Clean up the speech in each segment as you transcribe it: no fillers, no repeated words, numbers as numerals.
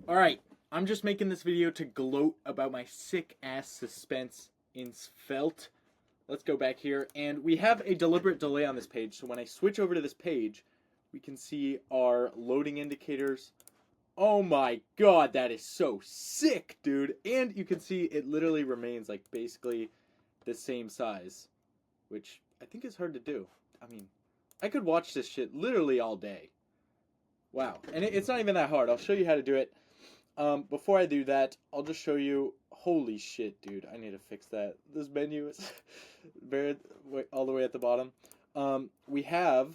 Alright, I'm just making this video to gloat about my sick ass suspense in Svelte. Let's go back here, and we have a deliberate delay on this page, so when I switch over to this page, we can see our loading indicators. Oh my god, that is so sick, dude! And you can see it literally remains like basically the same size, which I think is hard to do. I mean, I could watch this shit literally all day. Wow, and it's not even that hard. I'll show you how to do it. Before I do that, I'll just show you. Holy shit, dude! I need to fix that. This menu is very all the way at the bottom. We have.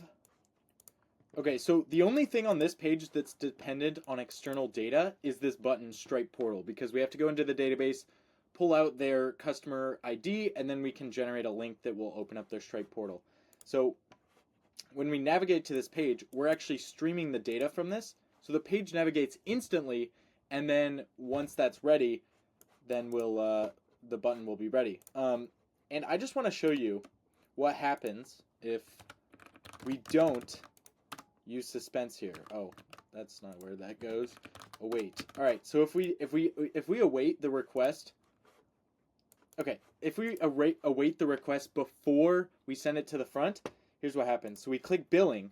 Okay, so the only thing on this page that's dependent on external data is this button, Stripe Portal, because we have to go into the database, pull out their customer ID, and then we can generate a link that will open up their Stripe Portal. So when we navigate to this page, we're actually streaming the data from this. So the page navigates instantly, and then once that's ready, then the button will be ready. And I just want to show you what happens if we don't use suspense here. Oh, that's not where that goes. Await. All right. So if we await the request. Okay, if we await the request before we send it to the front, here's what happens. So we click billing.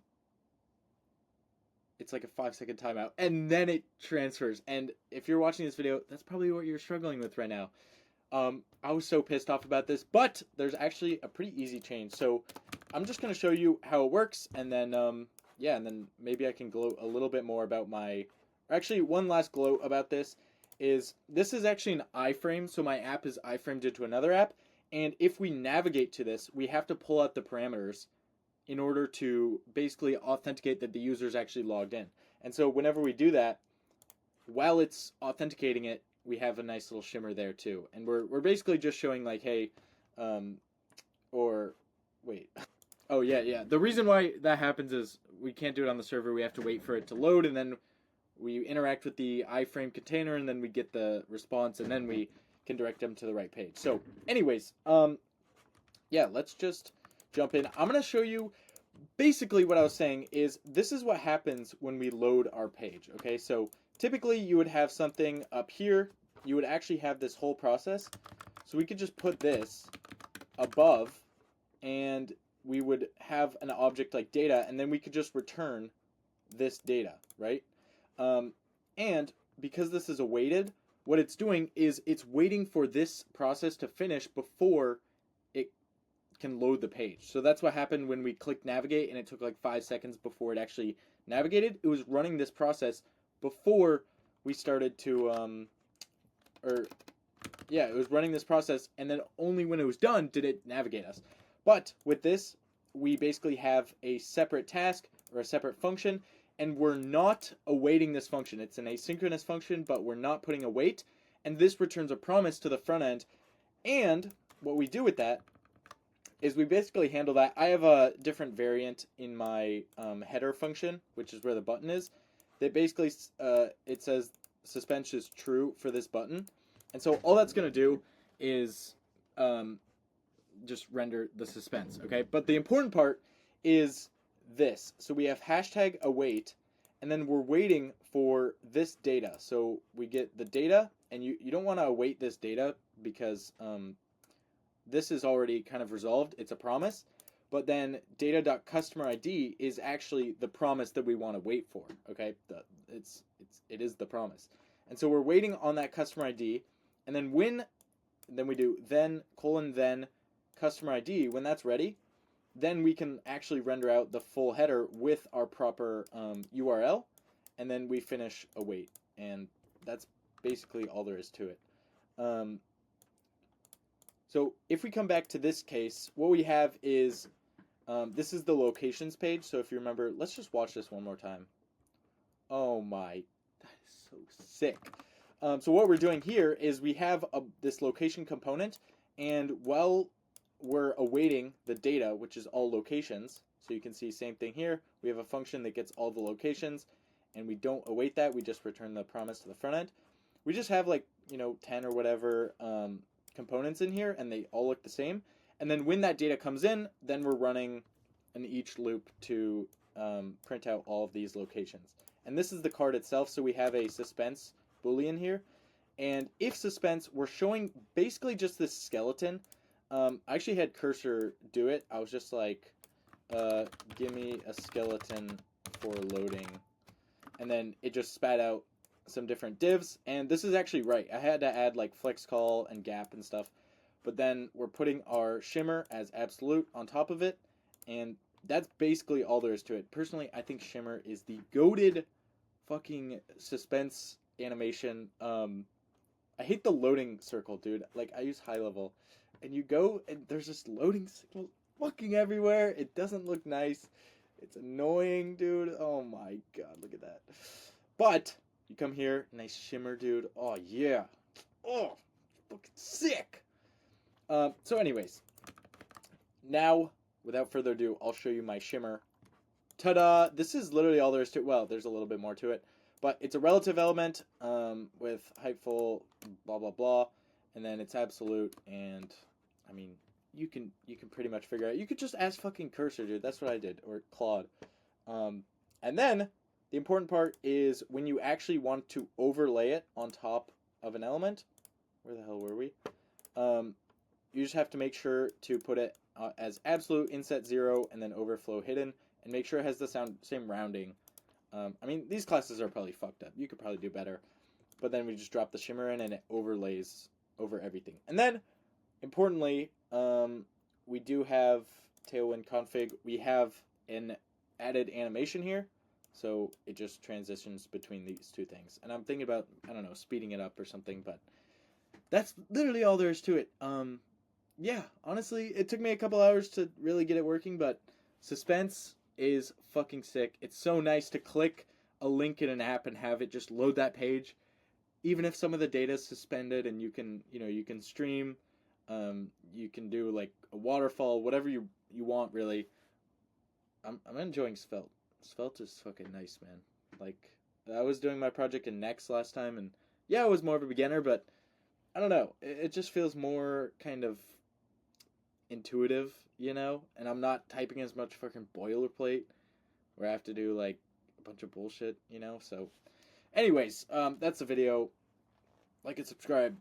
It's like a 5-second timeout, and then it transfers. And if you're watching this video, that's probably what you're struggling with right now. I was so pissed off about this, but there's actually a pretty easy change. So I'm just going to show you how it works, and then, yeah, and then maybe I can gloat a little bit more about my... Actually, one last gloat about this is actually an iframe, so my app is iframed into another app, and if we navigate to this, we have to pull out the parameters in order to basically authenticate that the user is actually logged in. And so whenever we do that, while it's authenticating it, we have a nice little shimmer there too. And we're basically just showing like, hey, or wait. Oh yeah. The reason why that happens is we can't do it on the server. We have to wait for it to load, and then we interact with the iframe container, and then we get the response, and then we can direct them to the right page. So anyways, yeah, let's just jump in. I'm going to show you basically what I was saying is this is what happens when we load our page. Okay, so typically you would have something up here. You would actually have this whole process. So we could just put this above, and we would have an object like data, and then we could just return this data, right? And because this is awaited, what it's doing is it's waiting for this process to finish before it can load the page. So that's what happened when we clicked navigate, and it took like 5 seconds before it actually navigated. It was running this process before we started to, it was running this process, and then only when it was done did it navigate us. But with this, we basically have a separate task or a separate function, and we're not awaiting this function. It's an asynchronous function, but we're not putting await, and this returns a promise to the front end. And what we do with that is we basically handle that. I have a different variant in my header function, which is where the button is, that basically it says suspense is true for this button. And so all that's going to do is just render the suspense, okay? But the important part is this. So we have hashtag await, and then we're waiting for this data. So we get the data, and you don't want to await this data because this is already kind of resolved. It's a promise. But then data.customerID is actually the promise that we want to wait for, okay? It is the promise. And so we're waiting on that customer ID, and then we do then customer ID. When that's ready, then we can actually render out the full header with our proper URL, and then we finish await, and that's basically all there is to it. So if we come back to this case, what we have is this is the locations page. So if you remember, let's just watch this one more time. Oh my, that is so sick. So what we're doing here is we have this location component, and while we're awaiting the data, which is all locations, so you can see same thing here, we have a function that gets all the locations, and we don't await that, we just return the promise to the front end. We just have like, 10 or whatever components in here, and they all look the same. And then when that data comes in, then we're running an each loop to print out all of these locations. And this is the card itself, so we have a suspense boolean here. And if suspense, we're showing basically just this skeleton. I actually had cursor do it. I was just like, give me a skeleton for loading. And then it just spat out some different divs. And this is actually right. I had to add like flex call and gap and stuff. But then we're putting our shimmer as absolute on top of it. And that's basically all there is to it. Personally, I think shimmer is the goated fucking suspense animation. I hate the loading circle, dude. Like, I use high level. And you go, and there's just loading signals fucking everywhere. It doesn't look nice. It's annoying, dude. Oh my god, look at that. But, you come here, nice shimmer, dude. Oh, yeah. Oh, fucking sick. So anyways. Now, without further ado, I'll show you my shimmer. Ta-da! This is literally all there is to it. Well, there's a little bit more to it. But it's a relative element with heightful, blah, blah, blah. And then it's absolute. And, I mean, you can pretty much figure out. You could just ask fucking Cursor, dude. That's what I did. Or Claude. And then, the important part is when you actually want to overlay it on top of an element. Where the hell were we? You just have to make sure to put it as absolute, inset 0, and then overflow hidden. And make sure it has the same rounding. I mean, these classes are probably fucked up. You could probably do better. But then we just drop the shimmer in and it overlays over everything. And then, importantly, we do have Tailwind config. We have an added animation here. So it just transitions between these two things. And I'm thinking about, I don't know, speeding it up or something. But that's literally all there is to it. Yeah, honestly, it took me a couple hours to really get it working. But suspense is fucking sick. It's so nice to click a link in an app and have it just load that page, even if some of the data is suspended, and you can stream, you can do like a waterfall, whatever you want really. I'm enjoying Svelte. Svelte is fucking nice, man. Like, I was doing my project in Next last time, and yeah, I was more of a beginner, but I don't know. It just feels more kind of intuitive, and I'm not typing as much fucking boilerplate where I have to do like a bunch of bullshit, so anyways, that's the video. Like and subscribe.